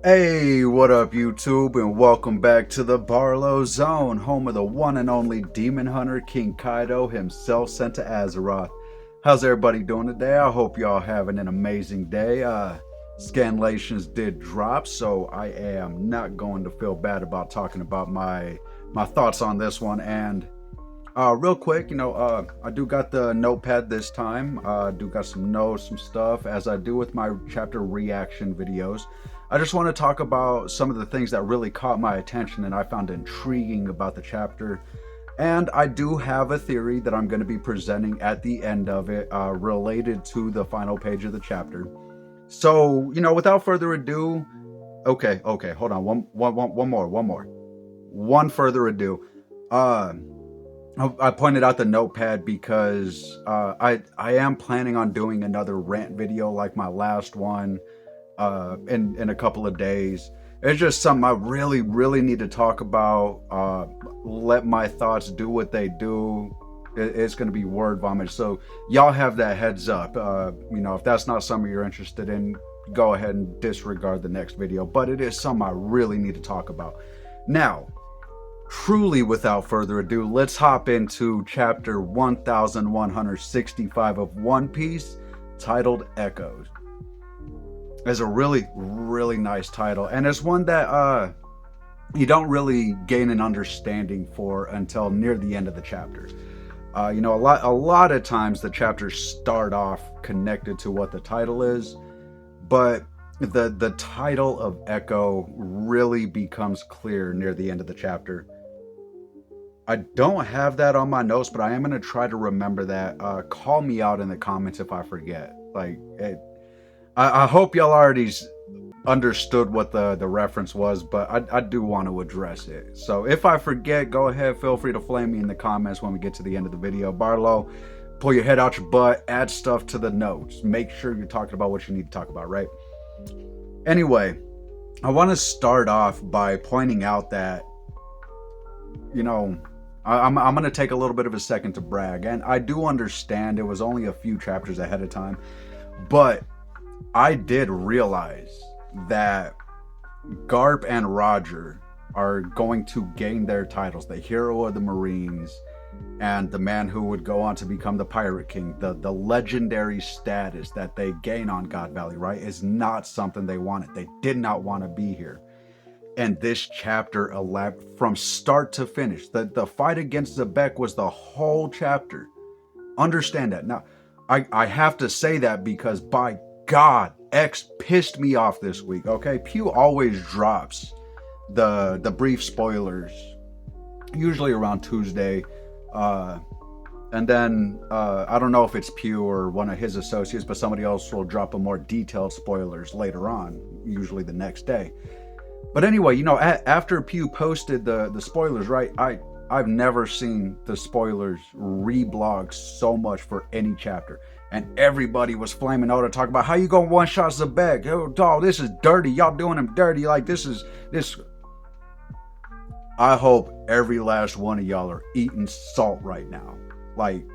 Hey, what up, YouTube, and welcome back to the Barlow Zone, home of the one and only demon hunter King Kaido himself sent to Azeroth. How's everybody doing today? I hope y'all having an amazing day. Scanlations did drop, so I am not going to feel bad about talking about my thoughts on this one. And real quick, I do got the notepad this time. Do got some notes, some stuff, as I do with my chapter reaction videos. I just want to talk about some of the things that really caught my attention and I found intriguing about the chapter. And I do have a theory that I'm going to be presenting at the end of it, related to the final page of the chapter. So, without further ado, okay, hold on, one more. One further ado. I pointed out the notepad because I am planning on doing another rant video like my last one in a couple of days. It's just something I really need to talk about. Let my thoughts do what they do. It's going to be word vomit, so y'all have that heads up. If that's not something you're interested in, go ahead and disregard the next video, but it is something I really need to talk about. Now, truly without further ado, let's hop into chapter 1165 of One Piece, titled Echoes. It's a really nice title, and it's one that you don't really gain an understanding for until near the end of the chapter. A lot of times the chapters start off connected to what the title is, but the title of Echo really becomes clear near the end of the chapter. I don't have that on my notes, but I am going to try to remember that. Call me out in the comments if I forget. I hope y'all already understood what the reference was, but I do want to address it. So if I forget, go ahead, feel free to flame me in the comments when we get to the end of the video. Barlow, pull your head out your butt, add stuff to the notes. Make sure you're talking about what you need to talk about, right? Anyway, I want to start off by pointing out that, I'm going to take a little bit of a second to brag, and I do understand it was only a few chapters ahead of time, but I did realize that Garp and Roger are going to gain their titles, the Hero of the Marines and the man who would go on to become the Pirate King. The legendary status that they gain on God Valley, right, is not something they wanted. They did not want to be here. And this chapter, from start to finish, the fight against Zebek was the whole chapter. Understand that. Now, I have to say that because, by God, X pissed me off this week, okay? Pew always drops the brief spoilers, usually around Tuesday. And then, I don't know if it's Pew or one of his associates, but somebody else will drop a more detailed spoilers later on, usually the next day. But anyway, after Pew posted the spoilers, right, I've never seen the spoilers reblogged so much for any chapter. And everybody was flaming out to talk about how you gonna one-shot Zebek. Oh, dog, this is dirty. Y'all doing him dirty. Like, this. I hope every last one of y'all are eating salt right now. Like,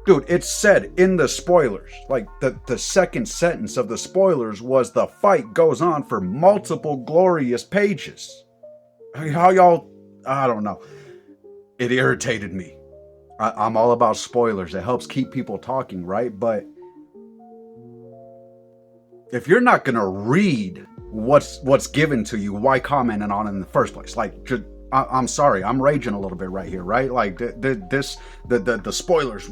dude, it's said in the spoilers, like the second sentence of the spoilers was the fight goes on for multiple glorious pages. How y'all, I don't know. It irritated me. I'm all about spoilers. It helps keep people talking, right? But if you're not going to read what's given to you, why comment on it in the first place? Like, I'm sorry, I'm raging a little bit right here, right? Like, the spoilers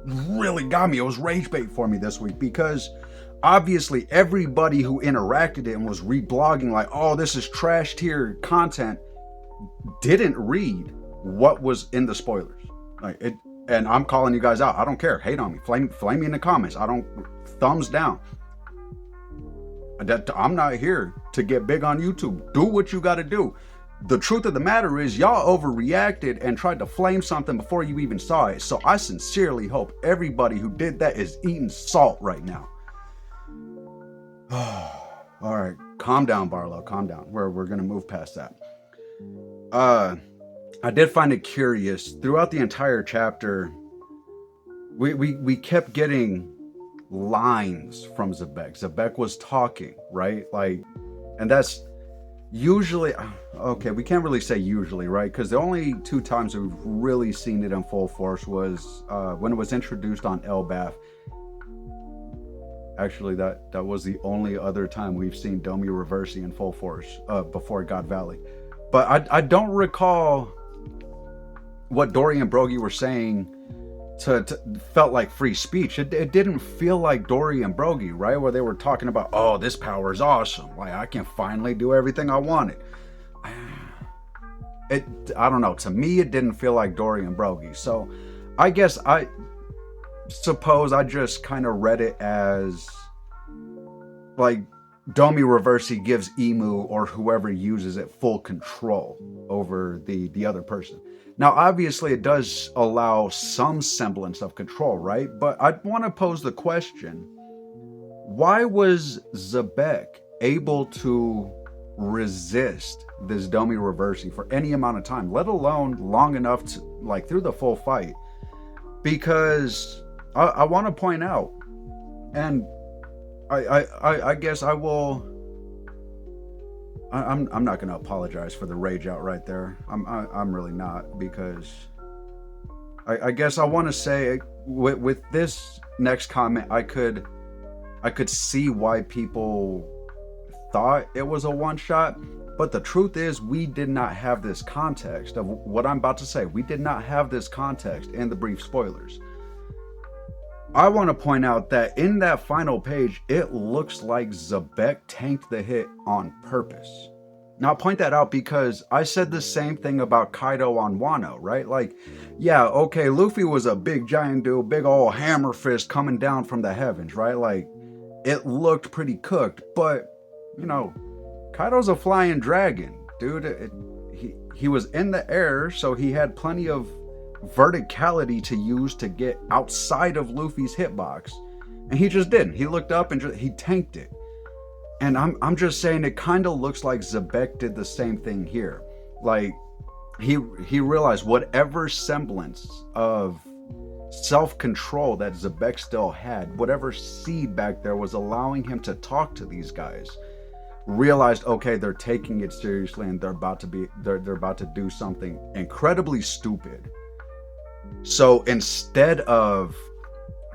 really got me. It was rage bait for me this week because obviously everybody who interacted it and was reblogging like, oh, this is trash tier content, didn't read what was in the spoilers. Like it, and I'm calling you guys out. I don't care. Hate on me. Flame me in the comments. I don't. Thumbs down. I'm not here to get big on YouTube. Do what you got to do. The truth of the matter is y'all overreacted and tried to flame something before you even saw it. So I sincerely hope everybody who did that is eating salt right now. All right, calm down, Barlow. Calm down. We're gonna move past that. I did find it curious throughout the entire chapter. We kept getting lines from Zebek. Zebek was talking, right? Like, And that's usually, okay, we can't really say usually, right? Because the only two times we've really seen it in full force was when it was introduced on Elbath. Actually, that was the only other time we've seen Domi Reversi in full force before God Valley. But I don't recall what Dory and Brogy were saying to felt like free speech. It didn't feel like Dory and Brogy, right? Where they were talking about, oh, this power is awesome. Like, I can finally do everything I wanted. I don't know. To me, it didn't feel like Dory and Brogy. So I guess I suppose I just kind of read it as like Domi Reversi gives Emu or whoever uses it full control over the other person. Now, obviously, it does allow some semblance of control, right? But I want to pose the question, why was Zebek able to resist this Domi Reversi for any amount of time, let alone long enough to, like, through the full fight? Because I want to point out, and I guess I will. I'm not going to apologize for the rage out right there. I'm really not, because I guess I want to say with this next comment, I could see why people thought it was a one shot, but the truth is we did not have this context of what I'm about to say. We did not have this context in the brief spoilers. I want to point out that in that final page, it looks like Zebek tanked the hit on purpose. Now, I'll point that out because I said the same thing about Kaido on Wano, right? Like, yeah, okay, Luffy was a big giant dude, big old hammer fist coming down from the heavens, right? Like, it looked pretty cooked, but, you know, Kaido's a flying dragon, dude. He was in the air, so he had plenty of verticality to use to get outside of Luffy's hitbox, and he just didn't. He looked up and he tanked it. And I'm just saying, it kind of looks like Zebek did the same thing here. Like, he realized whatever semblance of self-control that Zebek still had, whatever seed back there was allowing him to talk to these guys, realized, okay, they're taking it seriously and they're about to do something incredibly stupid. So instead of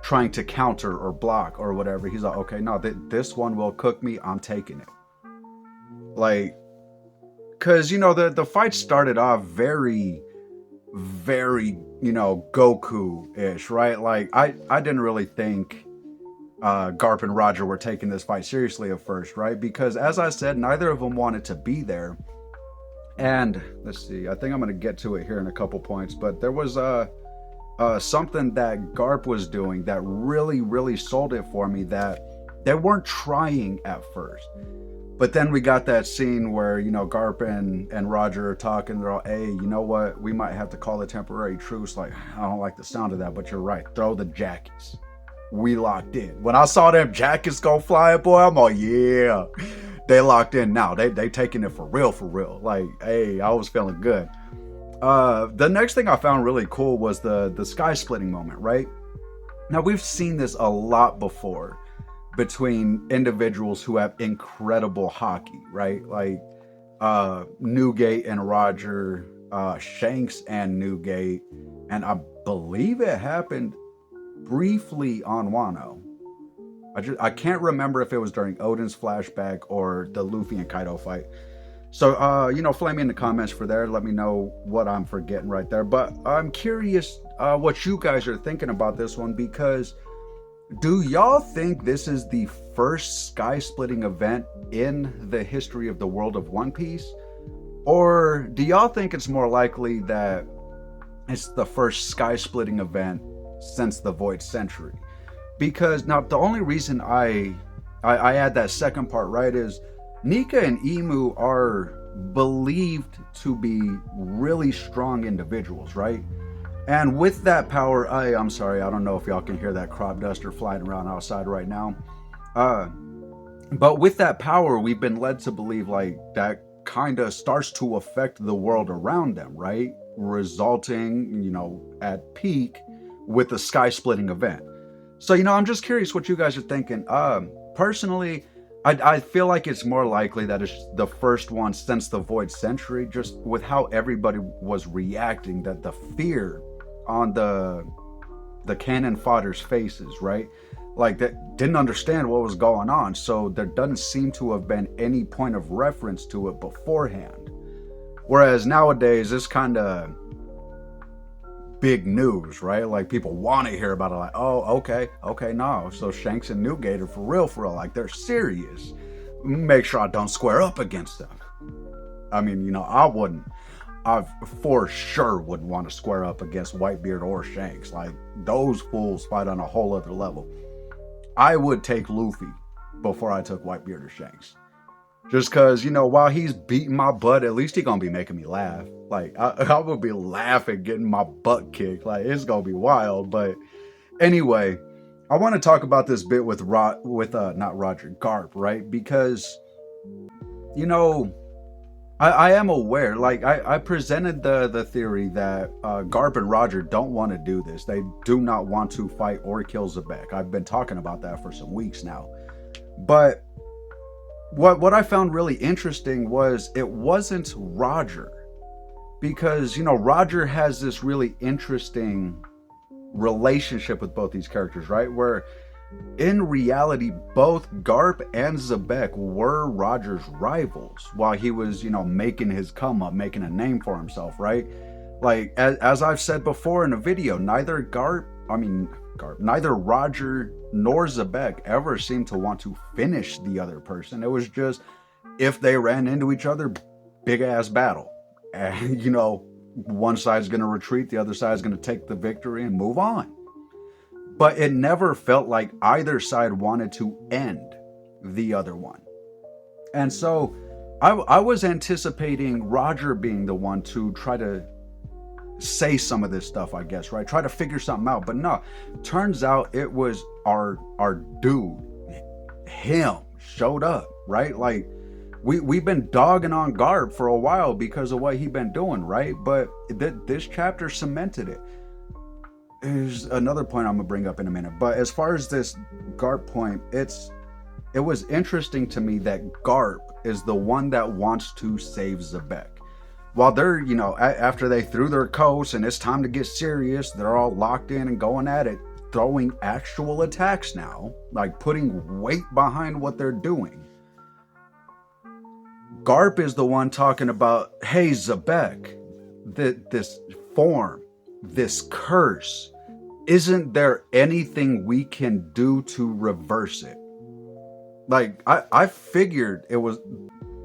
trying to counter or block or whatever, he's like, okay, no, this one will cook me, I'm taking it. Like, because, you know, the fight started off very, very, you know, Goku-ish, right? Like, I didn't really think Garp and Roger were taking this fight seriously at first, right? Because, as I said, neither of them wanted to be there. And, let's see, I think I'm going to get to it here in a couple points, but there was something that Garp was doing that really, really sold it for me, that they weren't trying at first. But then we got that scene where, you know, Garp and Roger are talking. They're all, hey, you know what? We might have to call a temporary truce. Like, I don't like the sound of that, but you're right. Throw the jackets. We locked in. When I saw them jackets go flying, boy, I'm all, yeah. They locked in now. They taking it for real, for real. Like, hey, I was feeling good. The next thing I found really cool was the sky splitting moment, right? Now, we've seen this a lot before between individuals who have incredible hockey, right? Like Newgate and Roger, Shanks and Newgate, and I believe it happened briefly on Wano. I can't remember if it was during Odin's flashback or the Luffy and Kaido fight. So, you know, flame me in the comments for there. Let me know what I'm forgetting right there. But I'm curious what you guys are thinking about this one, because do y'all think this is the first sky-splitting event in the history of the world of One Piece? Or do y'all think it's more likely that it's the first sky-splitting event since the Void Century? Because now the only reason I add that second part, right, is Nika and Emu are believed to be really strong individuals, right? And with that power, I'm sorry, I don't know if y'all can hear that crop duster flying around outside right now. But with that power, we've been led to believe like that kind of starts to affect the world around them, right? Resulting, you know, at peak with the sky splitting event. So, you know, I'm just curious what you guys are thinking. Personally, I feel like it's more likely that it's the first one since the Void Century, just with how everybody was reacting, that the fear on the cannon fodder's faces, right? Like that didn't understand what was going on, so there doesn't seem to have been any point of reference to it beforehand. Whereas nowadays, it's kind of big news, right? Like people want to hear about it. Like, oh, okay, no. So Shanks and Newgate are for real. Like they're serious. Make sure I don't square up against them. I mean, I wouldn't. I for sure wouldn't want to square up against Whitebeard or Shanks. Like those fools fight on a whole other level. I would take Luffy before I took Whitebeard or Shanks. Just cause, while he's beating my butt, at least he gonna be making me laugh. Like I will be laughing, getting my butt kicked. Like it's gonna be wild. But anyway, I want to talk about this bit with not Roger, Garp, right? Because I am aware. Like I presented the theory that Garp and Roger don't want to do this. They do not want to fight or kill Zebek. I've been talking about that for some weeks now. But what I found really interesting was it wasn't Roger, because Roger has this really interesting relationship with both these characters, right? Where in reality both Garp and Zebek were Roger's rivals while he was making his come up, making a name for himself, right? Like as I've said before in a video, neither Roger nor Zebek ever seemed to want to finish the other person. It was just, if they ran into each other, big ass battle. And, one side's going to retreat, the other side's going to take the victory and move on. But it never felt like either side wanted to end the other one. And so I was anticipating Roger being the one to try to say some of this stuff, I guess, right? Try to figure something out. But no, turns out it was our dude, him, showed up, right? Like we've been dogging on Garp for a while because of what he'd been doing, right? But this chapter cemented it. There's another point I'm gonna bring up in a minute. But as far as this Garp point, it was interesting to me that Garp is the one that wants to save Zebek. While they're, after they threw their coats and it's time to get serious, they're all locked in and going at it, throwing actual attacks now, like putting weight behind what they're doing. Garp is the one talking about, hey, Zebek, this form, this curse, isn't there anything we can do to reverse it? Like, I figured it was,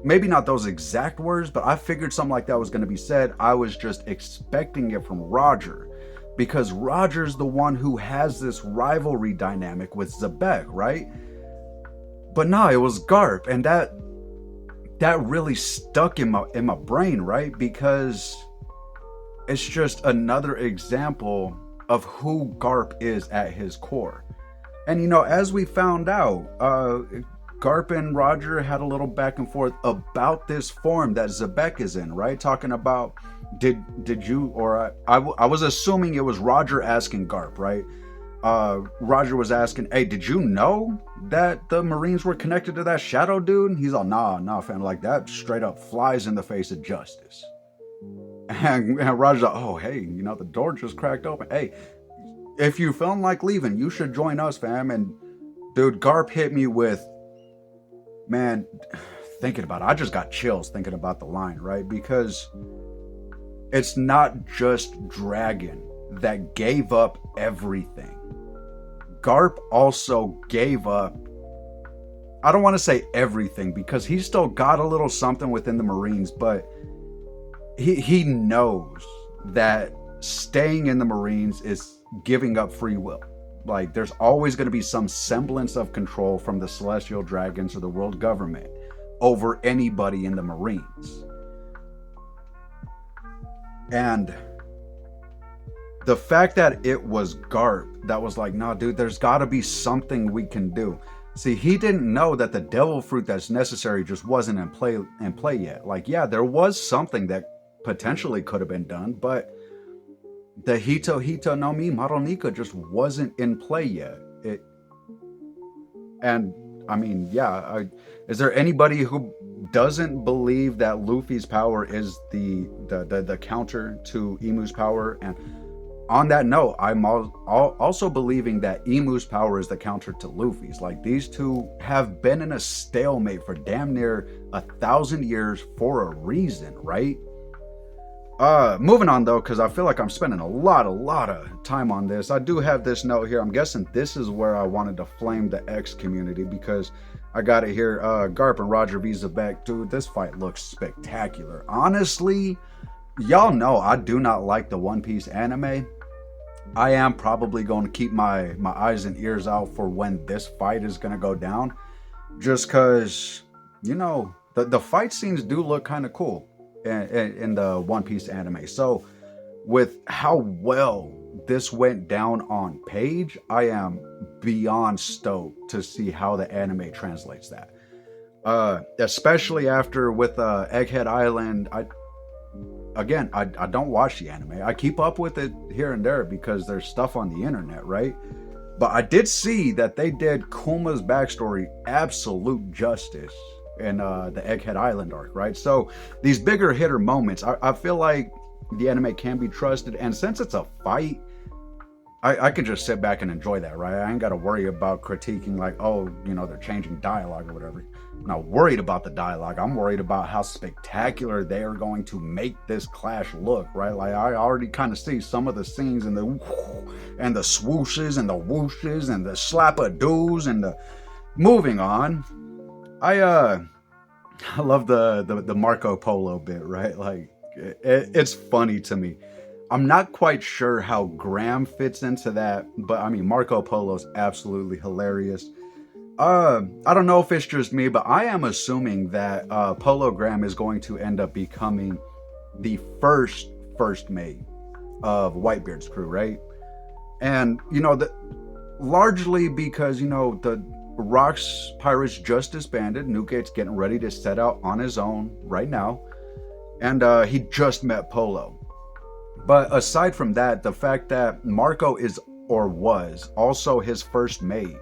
maybe not those exact words, but I figured something like that was going to be said. I was just expecting it from Roger, because Roger's the one who has this rivalry dynamic with Zebek, right? But no, it was Garp, and that really stuck in my brain, right? Because it's just another example of who Garp is at his core. And as we found out, Garp and Roger had a little back and forth about this form that Zebek is in, right? Talking about, did you, or I was assuming it was Roger asking Garp, right? Roger was asking, hey, did you know that the Marines were connected to that shadow dude? And he's all, nah, fam, like that straight up flies in the face of justice. And Roger's like, oh, hey, the door just cracked open. Hey, if you feeling like leaving, you should join us, fam. And dude, Garp hit me with, man, thinking about it, I just got chills thinking about the line, right? Because it's not just Dragon that gave up everything. Garp also gave up, I don't want to say everything, because he still got a little something within the Marines, but he knows that staying in the Marines is giving up free will. Like, there's always going to be some semblance of control from the Celestial Dragons or the world government over anybody in the Marines. And the fact that it was Garp that was like, nah, dude, there's got to be something we can do. See, he didn't know that the devil fruit that's necessary just wasn't in play yet. Like, yeah, there was something that potentially could have been done, but the Hito no Mi Maronika just wasn't in play yet. And I mean, yeah. Is there anybody who doesn't believe that Luffy's power is the counter to Emu's power? And on that note, I'm also believing that Emu's power is the counter to Luffy's. Like, these two have been in a stalemate for damn near 1,000 years for a reason, right? Moving on though, because I feel like I'm spending a lot of time on this. I do have this note here. I'm guessing this is where I wanted to flame the X community, because I got it here. Garp and Roger v. Zebek. Dude, this fight looks spectacular. Honestly, y'all know I do not like the One Piece anime. I am probably going to keep my eyes and ears out for when this fight is going to go down, just because, you know, the fight scenes do look kind of cool in the One Piece anime. So with how well this went down on page, I am beyond stoked to see how the anime translates that. Especially after with Egghead Island. I don't watch the anime. I keep up with it here and there because there's stuff on the internet, right? But I did see that they did Kuma's backstory absolute justice in the Egghead Island arc, right? So these bigger hitter moments, I feel like the anime can be trusted. And since it's a fight, I can just sit back and enjoy that, right? I ain't got to worry about critiquing like, oh, you know, they're changing dialogue or whatever. I'm not worried about the dialogue. I'm worried about how spectacular they are going to make this clash look, right? Like, I already kind of see some of the scenes and the swooshes and the whooshes and the slap-a-doos and the moving on. I love the Marco Polo bit, right? Like, it's funny to me. I'm not quite sure how Graham fits into that, but I mean, Marco Polo's absolutely hilarious. I don't know if it's just me, but I am assuming that Polo Graham is going to end up becoming the first mate of Whitebeard's crew, right? And, you know, largely because, you know, the Rocks Pirates just disbanded. Newgate's getting ready to set out on his own right now. And he just met Polo. But aside from that, the fact that Marco is or was also his first mate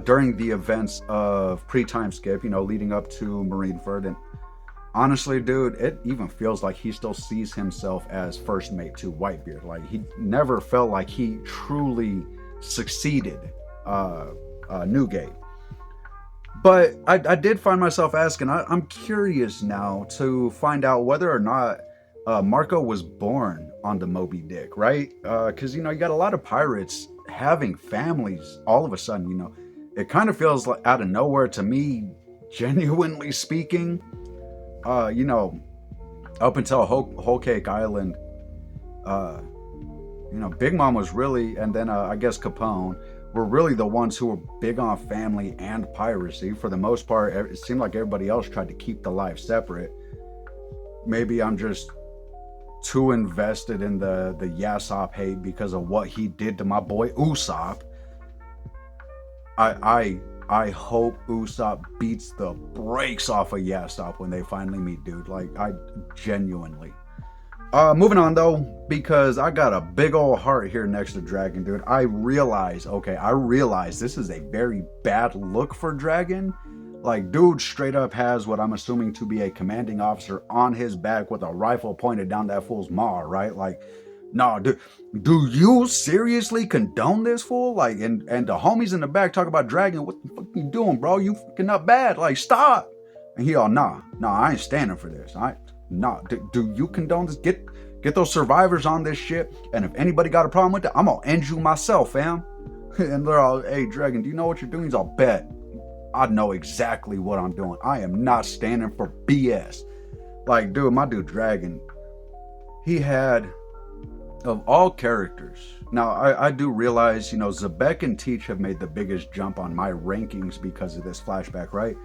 during the events of pre-time skip, you know, leading up to Marineford. And honestly, dude, it even feels like he still sees himself as first mate to Whitebeard. Like, he never felt like he truly succeeded Newgate. But I did find myself asking, I'm curious now to find out whether or not Marco was born on the Moby Dick, right? Because, you know, you got a lot of pirates having families all of a sudden, you know. It kind of feels like out of nowhere to me, genuinely speaking. You know, up until Whole Cake Island, you know, Big Mom was really, and then I guess Capone, were really the ones who were big on family and piracy. For the most part, it seemed like everybody else tried to keep the life separate. Maybe I'm just too invested in the Yasopp hate because of what he did to my boy Usopp. I hope Usopp beats the brakes off of Yasopp when they finally meet, dude. Like, I genuinely. Moving on though, because I got a big old heart here next to Dragon, dude. I realize this is a very bad look for Dragon. Like, dude straight up has what I'm assuming to be a commanding officer on his back with a rifle pointed down that fool's maw, right? Like, nah, do you seriously condone this fool? Like, and the homies in the back talk about Dragon. What the fuck you doing, bro? You fucking not bad. Like, stop. And he all, nah, I ain't standing for this. Do you condone this? Get those survivors on this shit. And if anybody got a problem with that, I'm gonna end you myself, fam. And they're all, hey, Dragon, do you know what you're doing? He's all, bet. I know exactly what I'm doing. I am not standing for BS. Like, dude, my dude Dragon, he had, of all characters, now I do realize, you know, Zebek and Teach have made the biggest jump on my rankings because of this flashback, right?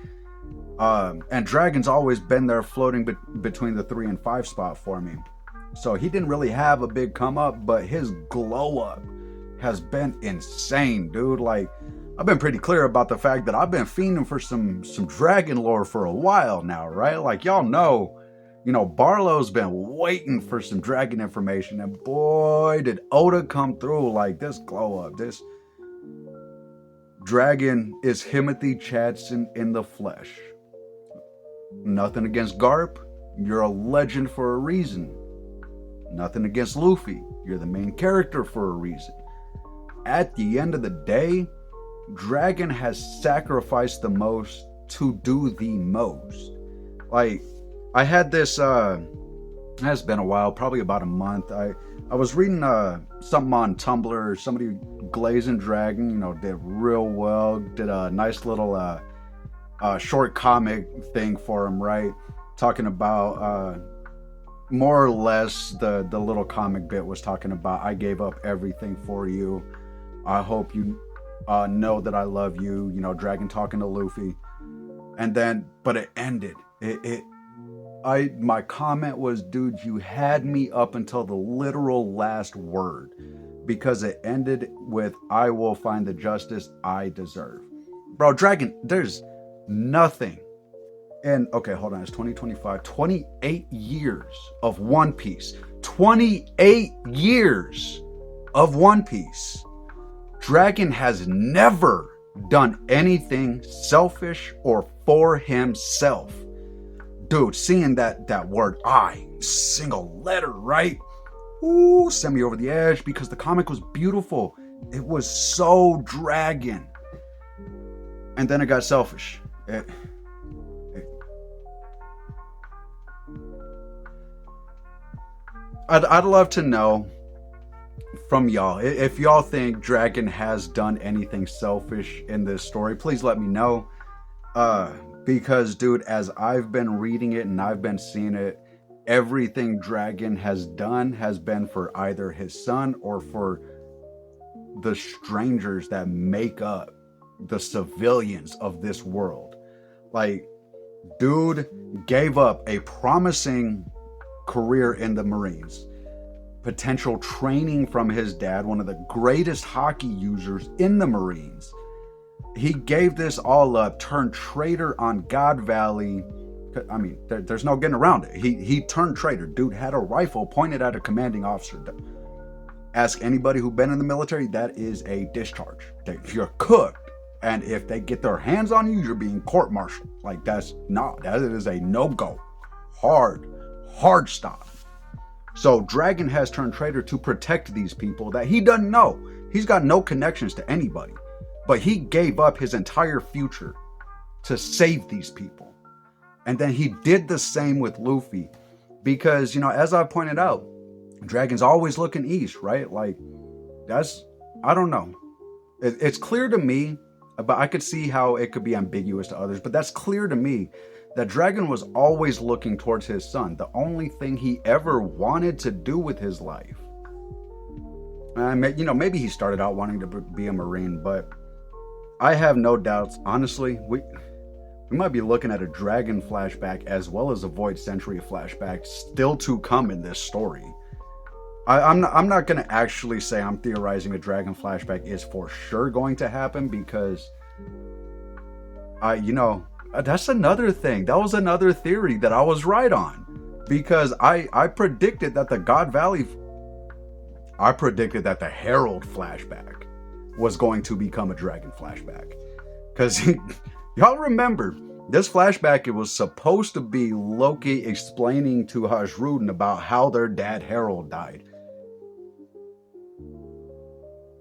And Dragon's always been there floating between the 3 and 5 spot for me. So he didn't really have a big come up, but his glow up has been insane, dude. Like, I've been pretty clear about the fact that I've been fiending for some Dragon lore for a while now, right? Like, y'all know, you know, Barlow's been waiting for some Dragon information, and boy, did Oda come through. Like, this glow up, Dragon is Timothy Chadson in the flesh. Nothing against Garp. You're a legend for a reason. Nothing against Luffy. You're the main character for a reason. At the end of the day, Dragon has sacrificed the most to do the most. Like, I had this, it has been a while, probably about a month. I was reading something on Tumblr. Somebody, Glazing Dragon, you know, did real well. Did a nice little short comic thing for him, right? Talking about more or less the little comic bit was talking about, I gave up everything for you. I hope you know that I love you. You know, Dragon talking to Luffy. And then, but it ended. My comment was, dude, you had me up until the literal last word, because it ended with, I will find the justice I deserve. Bro, Dragon, there's nothing. And okay, hold on, it's 2025, 28 years of One Piece. 28 years of One Piece. Dragon has never done anything selfish or for himself. Dude, seeing that word I, single letter, right? Ooh, sent me over the edge, because the comic was beautiful. It was so Dragon. And then it got selfish. I'd love to know from y'all, if y'all think Dragon has done anything selfish in this story, please let me know. Because, dude, as I've been reading it and I've been seeing it, everything Dragon has done has been for either his son or for the strangers that make up the civilians of this world. Like, dude gave up a promising career in the Marines, potential training from his dad, one of the greatest hockey users in the Marines. He gave this all up, turned traitor on God Valley. I mean, there's no getting around it. He turned traitor. Dude had a rifle pointed at a commanding officer. Ask anybody who's been in the military, that is a discharge. You're cooked. And if they get their hands on you, you're being court-martialed. Like, that is a no-go. Hard stop. So Dragon has turned traitor to protect these people that he doesn't know. He's got no connections to anybody. But he gave up his entire future to save these people. And then he did the same with Luffy. Because, you know, as I pointed out, Dragon's always looking east, right? Like, I don't know. It's clear to me, but I could see how it could be ambiguous to others. But that's clear to me that Dragon was always looking towards his son. The only thing he ever wanted to do with his life. You know, maybe he started out wanting to be a Marine, but I have no doubts. Honestly, we might be looking at a Dragon flashback as well as a Void Century flashback still to come in this story. I'm not going to actually say I'm theorizing a Dragon flashback is for sure going to happen, because you know, that's another thing. That was another theory that I was right on, because I predicted that the God Valley, I predicted that the Herald flashback was going to become a Dragon flashback. Because y'all remember, this flashback, it was supposed to be Loki explaining to Hajrudin about how their dad Herald died.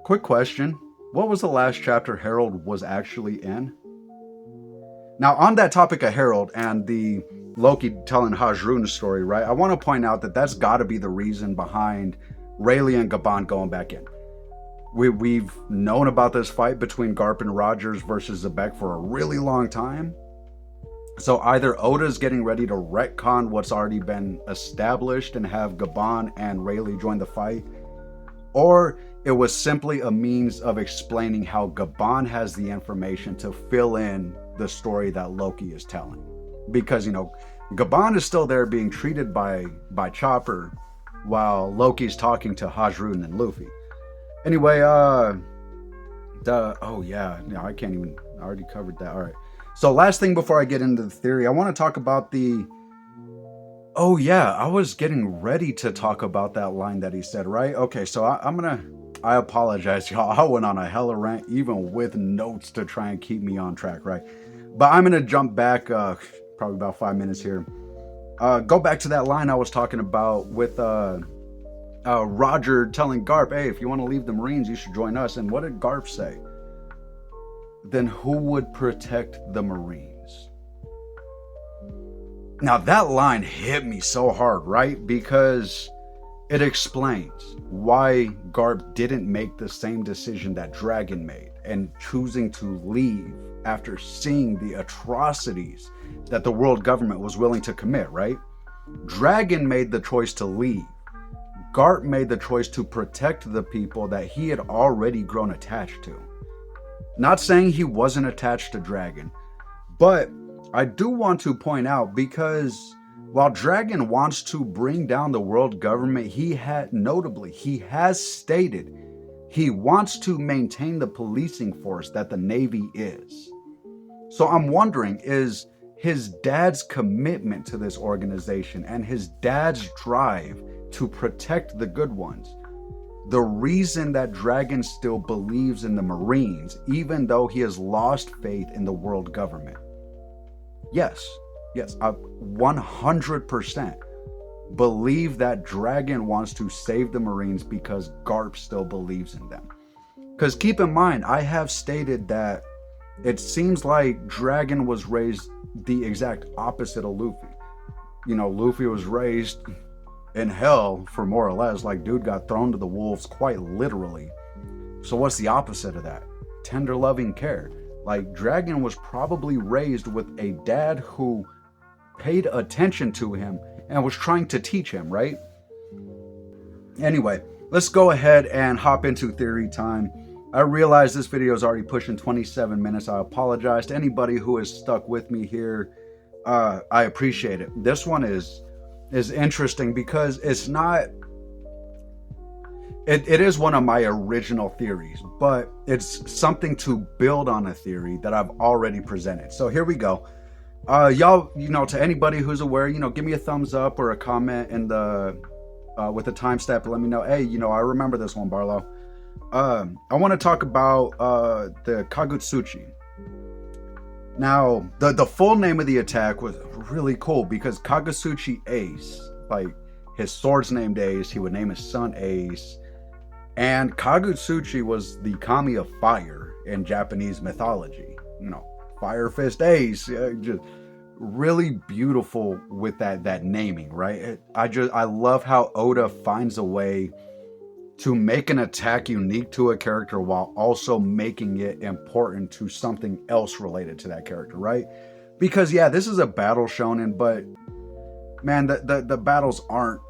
Quick question. What was the last chapter Herald was actually in? Now, on that topic of Herald and the Loki telling Hajrudin's story, right? I want to point out that that's got to be the reason behind Rayleigh and Gabon going back in. We've known about this fight between Garp and Rogers versus Zebek for a really long time. So either Oda's getting ready to retcon what's already been established and have Gabon and Rayleigh join the fight, or it was simply a means of explaining how Gabon has the information to fill in the story that Loki is telling. Because, you know, Gabon is still there being treated by Chopper while Loki's talking to Hajrudin and Luffy. Anyway, I already covered that. All right. So last thing before I get into the theory, I want to talk about I was getting ready to talk about that line that he said, right? Okay, so I'm I apologize, y'all. I went on a hella rant, even with notes to try and keep me on track, right? But I'm going to jump back probably about 5 minutes here. Go back to that line I was talking about with Roger telling Garp, hey, if you want to leave the Marines, you should join us. And what did Garp say? Then who would protect the Marines? Now that line hit me so hard, right? Because it explains why Garp didn't make the same decision that Dragon made and choosing to leave after seeing the atrocities that the world government was willing to commit, right? Dragon made the choice to leave. Garp made the choice to protect the people that he had already grown attached to. Not saying he wasn't attached to Dragon, but I do want to point out, because while Dragon wants to bring down the world government, he has stated he wants to maintain the policing force that the Navy is. So I'm wondering, is his dad's commitment to this organization and his dad's drive to protect the good ones the reason that Dragon still believes in the Marines, even though he has lost faith in the world government? Yes, I 100% believe that Dragon wants to save the Marines because Garp still believes in them. Because keep in mind, I have stated that it seems like Dragon was raised the exact opposite of Luffy. You know, Luffy was raised in hell, for more or less. Like, dude got thrown to the wolves quite literally. So what's the opposite of that? Tender loving care. Like, Dragon was probably raised with a dad who paid attention to him and was trying to teach him, right? Anyway, let's go ahead and hop into theory time. I realize this video is already pushing 27 minutes. I apologize to anybody who has stuck with me here. I appreciate it. This one is interesting because it's not... It is one of my original theories, but it's something to build on a theory that I've already presented. So here we go. Y'all, to anybody who's aware, give me a thumbs up or a comment in the with a timestamp and let me know, hey, I remember this one, Barlow. I want to talk about the Kagutsuchi. Now, the full name of the attack was really cool because Kagutsuchi Ace, like his sword's named Ace, he would name his son Ace. And Kagutsuchi was the kami of fire in Japanese mythology. Fire Fist Ace, just really beautiful with that naming, right? I love how Oda finds a way to make an attack unique to a character while also making it important to something else related to that character, right? Because yeah, this is a battle shonen, but man, the battles aren't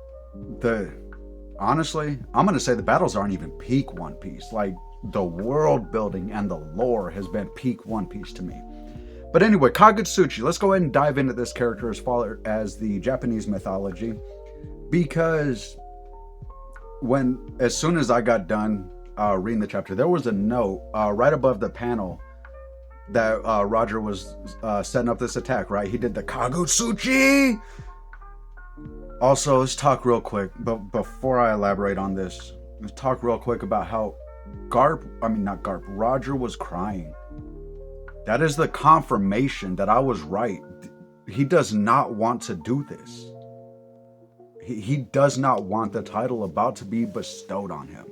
honestly, I'm gonna say the battles aren't even peak One Piece. Like, the world building and the lore has been peak One Piece to me. But anyway, Kagutsuchi, let's go ahead and dive into this character as far as the Japanese mythology, because as soon as I got done reading the chapter, there was a note right above the panel that Roger was setting up this attack, right? He did the Kagutsuchi. Also, let's talk real quick, but before I elaborate on this, let's talk real quick about how Roger was crying. That is the confirmation that I was right. He does not want to do this. He does not want the title about to be bestowed on him.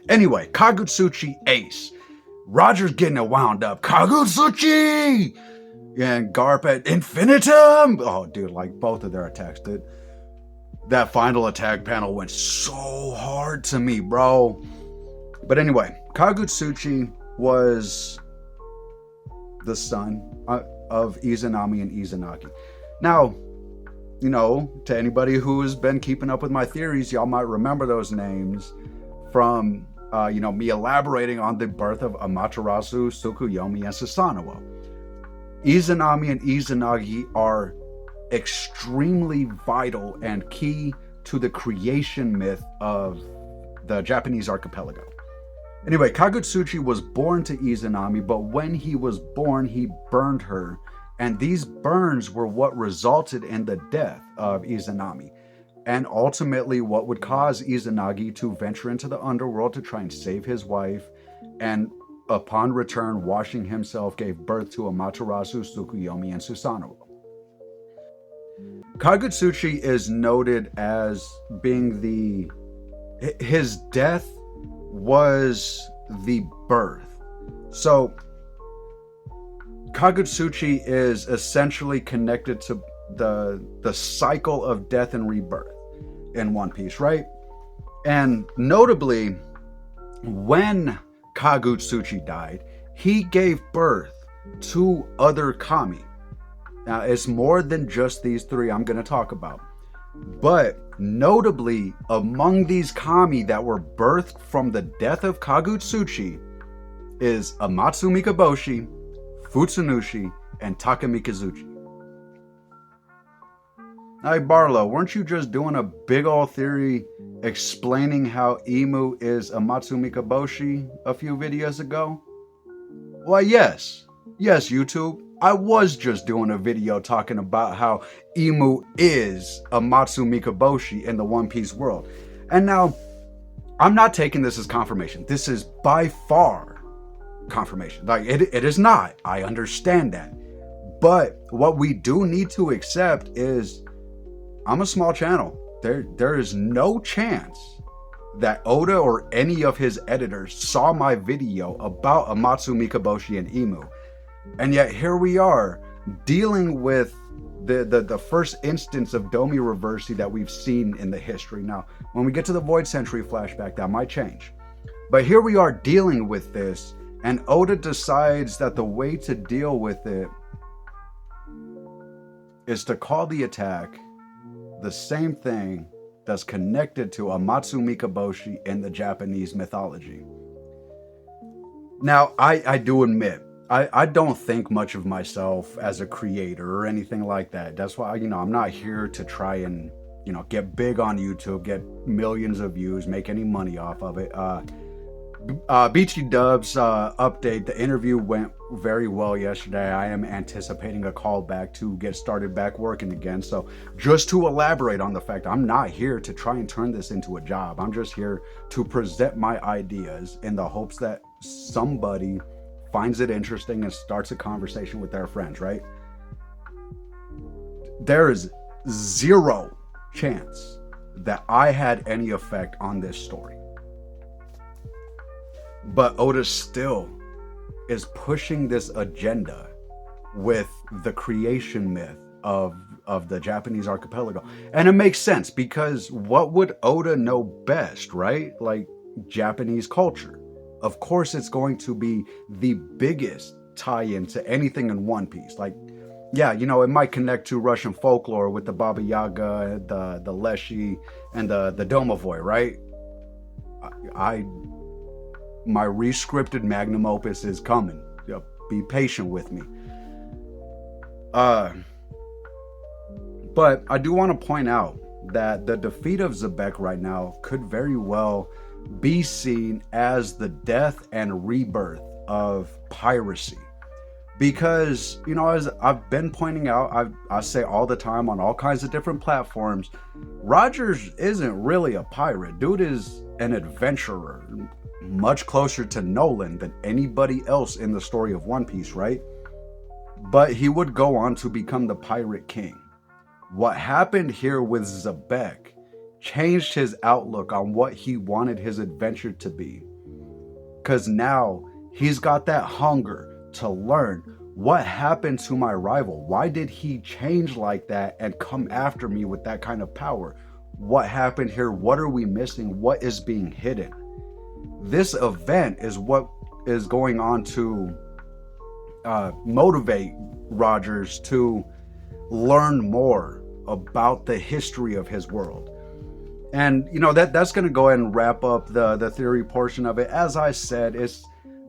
Anyway, Kagutsuchi Ace. Roger's getting it wound up. Kagutsuchi! And Garp at infinitum! Oh, dude, like both of their attacks, dude. That final attack panel went so hard to me, bro. But anyway, Kagutsuchi was the son of Izanami and Izanagi. Now, to anybody who has been keeping up with my theories, y'all might remember those names from, me elaborating on the birth of Amaterasu, Tsukuyomi, and Susanoo. Izanami and Izanagi are extremely vital and key to the creation myth of the Japanese archipelago. Anyway, Kagutsuchi was born to Izanami, but when he was born, he burned her. And these burns were what resulted in the death of Izanami. and ultimately what would cause Izanagi to venture into the underworld to try and save his wife, and upon return, washing himself, gave birth to Amaterasu, Tsukuyomi, and Susanoo. Kagutsuchi is noted as being his death was the birth. So Kagutsuchi is essentially connected to the cycle of death and rebirth in One Piece, right? And notably, when Kagutsuchi died, he gave birth to other kami. Now, it's more than just these three I'm going to talk about. But notably, among these kami that were birthed from the death of Kagutsuchi is Amatsu Mikaboshi, Futsunushi, and Takamikazuchi. Hey Barlow, weren't you just doing a big ol' theory explaining how Imu is Amatsu Mikaboshi a few videos ago? Why, yes, YouTube. I was just doing a video talking about how Imu is Amatsu Mikaboshi in the One Piece world. And now, I'm not taking this as confirmation. This is by far confirmation. Like, it is not. I understand that. But what we do need to accept is, I'm a small channel. There is no chance that Oda or any of his editors saw my video about Amatsu Mikaboshi and Imu. And yet here we are dealing with the first instance of Domi Reversi that we've seen in the history. Now, when we get to the Void Century flashback, that might change. But here we are dealing with this, and Oda decides that the way to deal with it is to call the attack the same thing that's connected to Amatsu Mikaboshi in the Japanese mythology. Now, I do admit, I don't think much of myself as a creator or anything like that. That's why, I'm not here to try and, get big on YouTube, get millions of views, make any money off of it. Beachy Dubs update, the interview went very well yesterday. I am anticipating a call back to get started back working again. So just to elaborate on the fact, I'm not here to try and turn this into a job. I'm just here to present my ideas in the hopes that somebody finds it interesting and starts a conversation with their friends, right? There is zero chance that I had any effect on this story. But Oda still is pushing this agenda with the creation myth of the Japanese archipelago. And it makes sense, because what would Oda know best, right? Like, Japanese culture. Of course, it's going to be the biggest tie-in to anything in One Piece. Like, yeah, it might connect to Russian folklore with the Baba Yaga, the Leshy, and the Domovoy, right? My rescripted magnum opus is coming. Be patient with me. But I do want to point out that the defeat of Zebek right now could very well be seen as the death and rebirth of piracy. Because, as I've been pointing out, I say all the time on all kinds of different platforms, Rogers isn't really a pirate. Dude is an adventurer, much closer to Nolan than anybody else in the story of One Piece, right? But he would go on to become the Pirate King. What happened here with Zebek changed his outlook on what he wanted his adventure to be. Because now he's got that hunger to learn what happened to my rival. Why did he change like that and come after me with that kind of power? What happened here? What are we missing? What is being hidden? This event is what is going on to motivate Rogers to learn more about the history of his world. And, that's going to go ahead and wrap up the theory portion of it. As I said, it's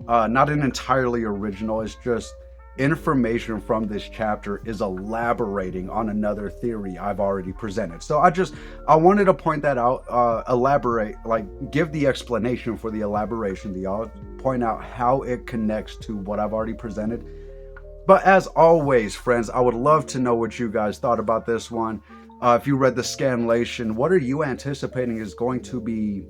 not an entirely original. It's just information from this chapter is elaborating on another theory I've already presented. So I wanted to point that out, elaborate, give the explanation for the elaboration, point out how it connects to what I've already presented. But as always, friends, I would love to know what you guys thought about this one. If you read the scanlation, what are you anticipating is going to be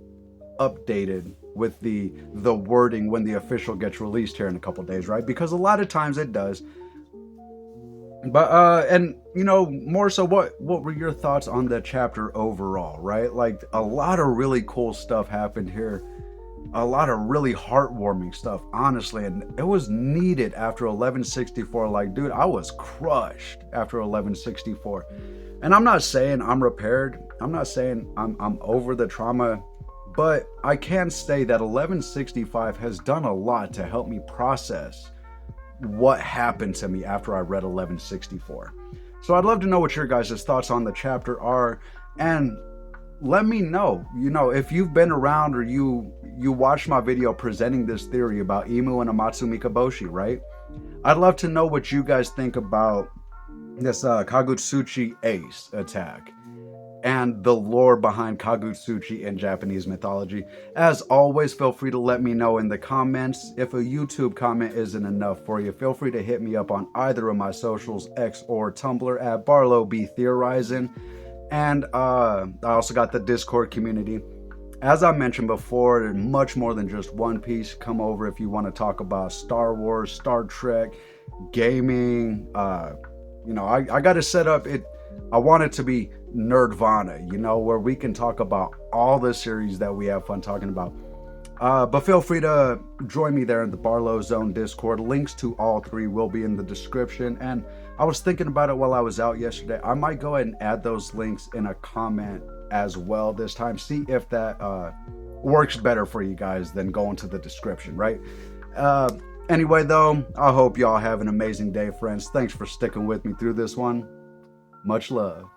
updated with the wording when the official gets released here in a couple days, right? Because a lot of times it does. But and you know, more so, what were your thoughts on the chapter overall, right? Like, a lot of really cool stuff happened here, a lot of really heartwarming stuff, honestly, and it was needed after 1164. Like, dude, I was crushed after 1164. And I'm not saying I'm repaired, I'm not saying I'm over the trauma, but I can say that 1165 has done a lot to help me process what happened to me after I read 1164. So I'd love to know what your guys' thoughts on the chapter are, and let me know, you know, if you've been around or you watched my video presenting this theory about Imu and Amatsu Mikaboshi, right? I'd love to know what you guys think about this Kagutsuchi Ace attack and the lore behind Kagutsuchi in Japanese mythology. As always, feel free to let me know in the comments. If a YouTube comment isn't enough for you, feel free to hit me up on either of my socials, X or Tumblr, at BarlowBTheorizing. And I also got the Discord community. As I mentioned before, much more than just One Piece. Come over if you want to talk about Star Wars, Star Trek, gaming. You know, I got to set up it. I want it to be Nerdvana, you know, where we can talk about all the series that we have fun talking about. But feel free to join me there in the Barlow Zone Discord. Links to all three will be in the description. And I was thinking about it while I was out yesterday. I might go ahead and add those links in a comment as well this time. See if that works better for you guys than going to the description, right? Anyway, though, I hope y'all have an amazing day, friends. Thanks for sticking with me through this one. Much love.